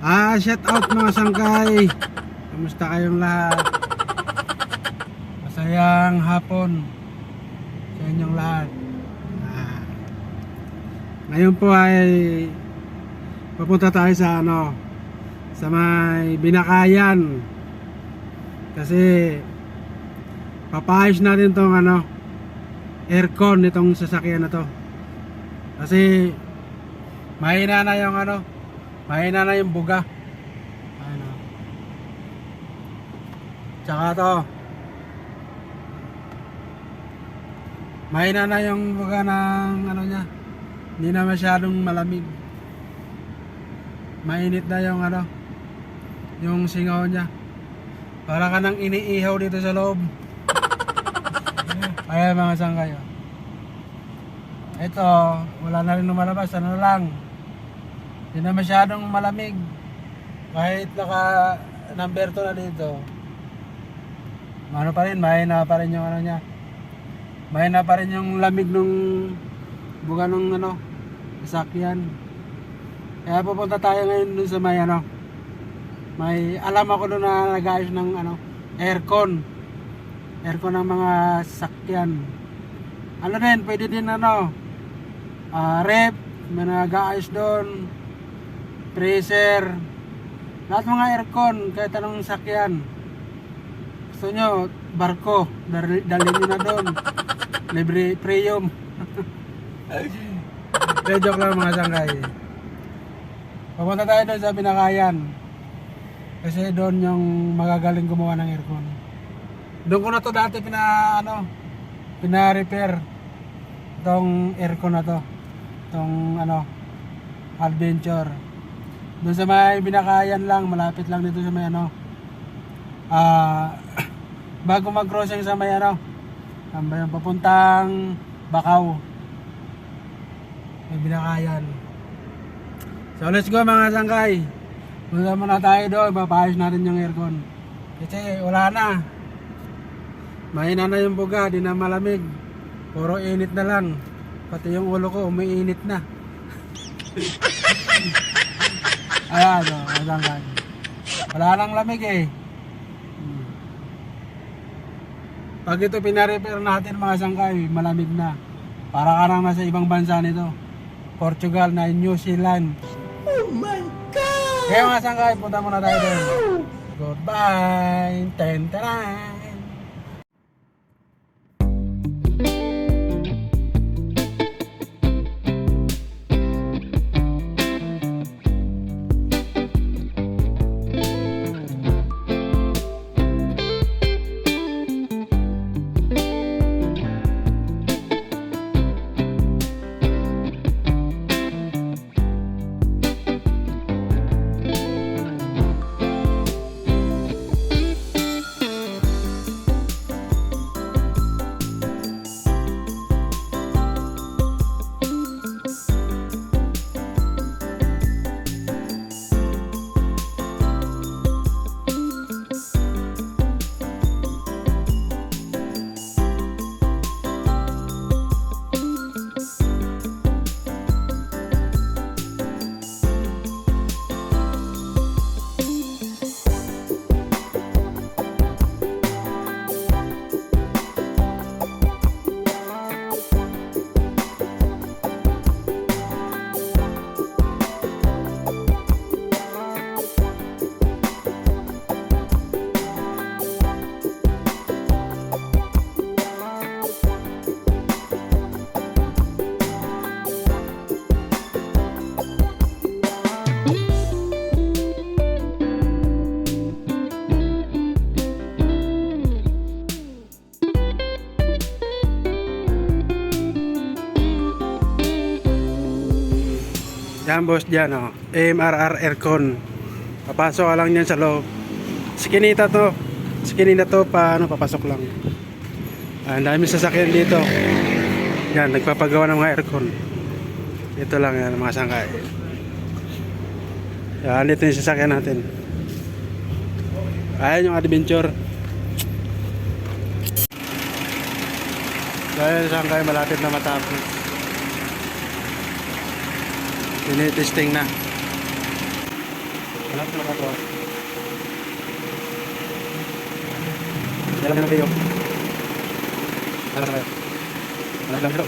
Shout out mga sangkay. Kamusta kayong lahat? Masayang hapon sa inyong lahat. Ngayon po ay papunta tayo sa sa may Binakayan. Kasi papaayos natin tong aircon nitong sasakyan na to. Kasi mahina na yung mahina na yung buga. Tsaka to, mahina na yung buga ng niya. Hindi na masyadong malamig. Mainit na yung yung singaw niya. Para ka nang iniihaw dito sa loob. Ayan mga sangkay. Ito, wala na rin lumalabas. Ano lang, hindi na masyadong malamig. Kahit naka number 2 na dito, pa rin, mahina pa rin yung niya. Mahina pa rin yung lamig nung buga nung sasakyan. Kaya pupunta tayo ngayon dun sa may may alam ako doon na nag-aayos ng aircon ng mga sasakyan. Din, pwede din rep, may nag-aayos doon, freezer, lahat mga aircon, kahit anong sasakyan. Gusto nyo, barko, dalhin nyo na doon, libre premium. Pero joke lang mga sangkay. Pupunta tayo doon sa Binakayan. Kasi doon yung magagaling gumawa ng aircon. Doon ko na to dati pina-repair itong aircon na to. Itong Adventure. Doon sa may Binakayan lang, malapit lang dito sa may bago mag-crossing sa may papuntang Bakaw. May Binakayan. So let's go mga sangkay. Punta muna tayo doon, papayos natin yung aircon. Kasi wala na. Mahina na yung buga, di na malamig. Puro init na lang. Pati yung ulo ko umiinit na. Ayan mga sangkay. Wala nang lamig eh. Pag ito pina-repair natin mga sangkay, malamig na. Para ka nang nasa ibang bansa nito. Portugal na New Zealand. Oh my God! Kaya mga sangkay, punta muna tayo doon. Goodbye! Ten-taran! Yan boss dyan MRR aircon. Papasok ka lang yan sa loob. Skinita to. Skinita to papasok lang. Ang dami sasakyan dito. Yan, nagpapagawa ng mga aircon. Ito lang yan mga sangkay. Yan, dito yung sasakyan natin. Ayan yung Adventure. Dahil sangkay malapit na matapos. Tinitesting na. Wala ko nakagawa. Jalan na kayo. Wala na kayo. Wala lang dito.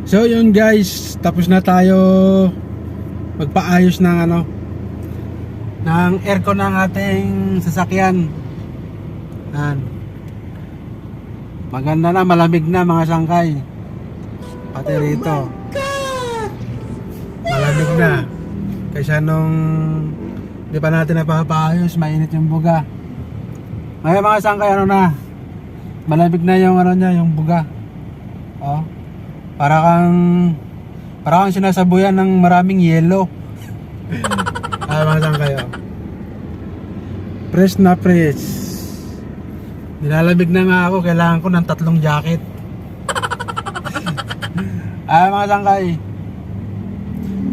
So yun guys, tapos na tayo magpaayos ng ng aircon ng ating sasakyan. Yan. Maganda na, malamig na mga sangkay. Pati rito. Malamig na. Kaysa nung di pa natin napapaayos, mainit yung buga. Ngayon mga sangkay, na? Malamig na yung niya, yung buga. Oh. Para kang sinasabuyan ng maraming yelo. Ay mga sangkay, oh. Press na press. Nilalamig na nga ako, kailangan ko ng 3 jacket. Ay mga sangkay,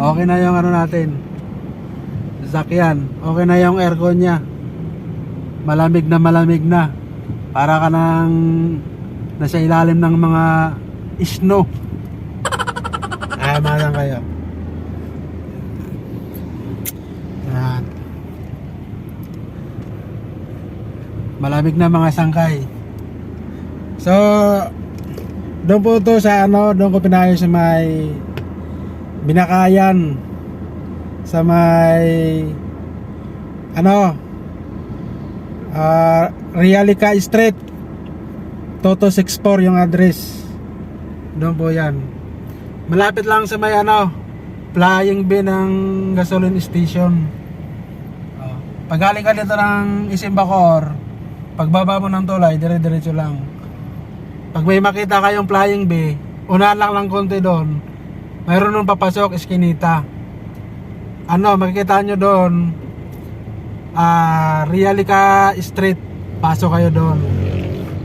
okay na yung natin, sasakyan. Okay na yung aircon nya. Malamig na. Para ka nang nasa ilalim ng mga snow. Ay mga sangkay, oh. Yan. Malamig na mga sangkay. So doon po to sa doon ko pinayos sa may Binakayan, sa may Realica Street, Toto 64 yung address. Doon po yan. Malapit lang sa may flying bin ng gasoline station. Pag galing ka dito ng Isimbacor, pagbaba mo ng tulay, dire-diretso lang. Pag may makita kayong flying bee, unahan lang konti doon. Mayroon nung papasok, eskinita. Makikita nyo doon, Realica Street, pasok kayo doon.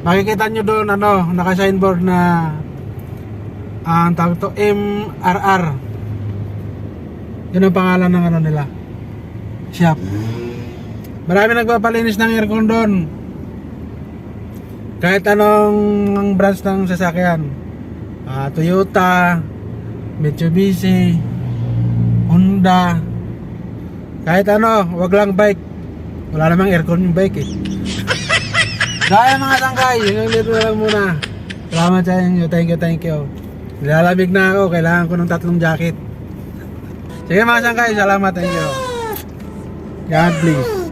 Makikita nyo doon, naka-signboard na ang tawag to, MRR. Yun ang pangalan ng nila, shop. Marami nagpapalinis ng aircon doon. Kahit anong branch ng sasakyan, Toyota, Mitsubishi, Honda, kahit wag lang bike. Wala namang aircon yung bike eh. Kaya mga sangkay, hanggang dito na lang muna. Salamat sa inyo, thank you. Nilalamig na ako, kailangan ko ng 3 jacket. Sige mga sangkay, salamat, thank you. God bless.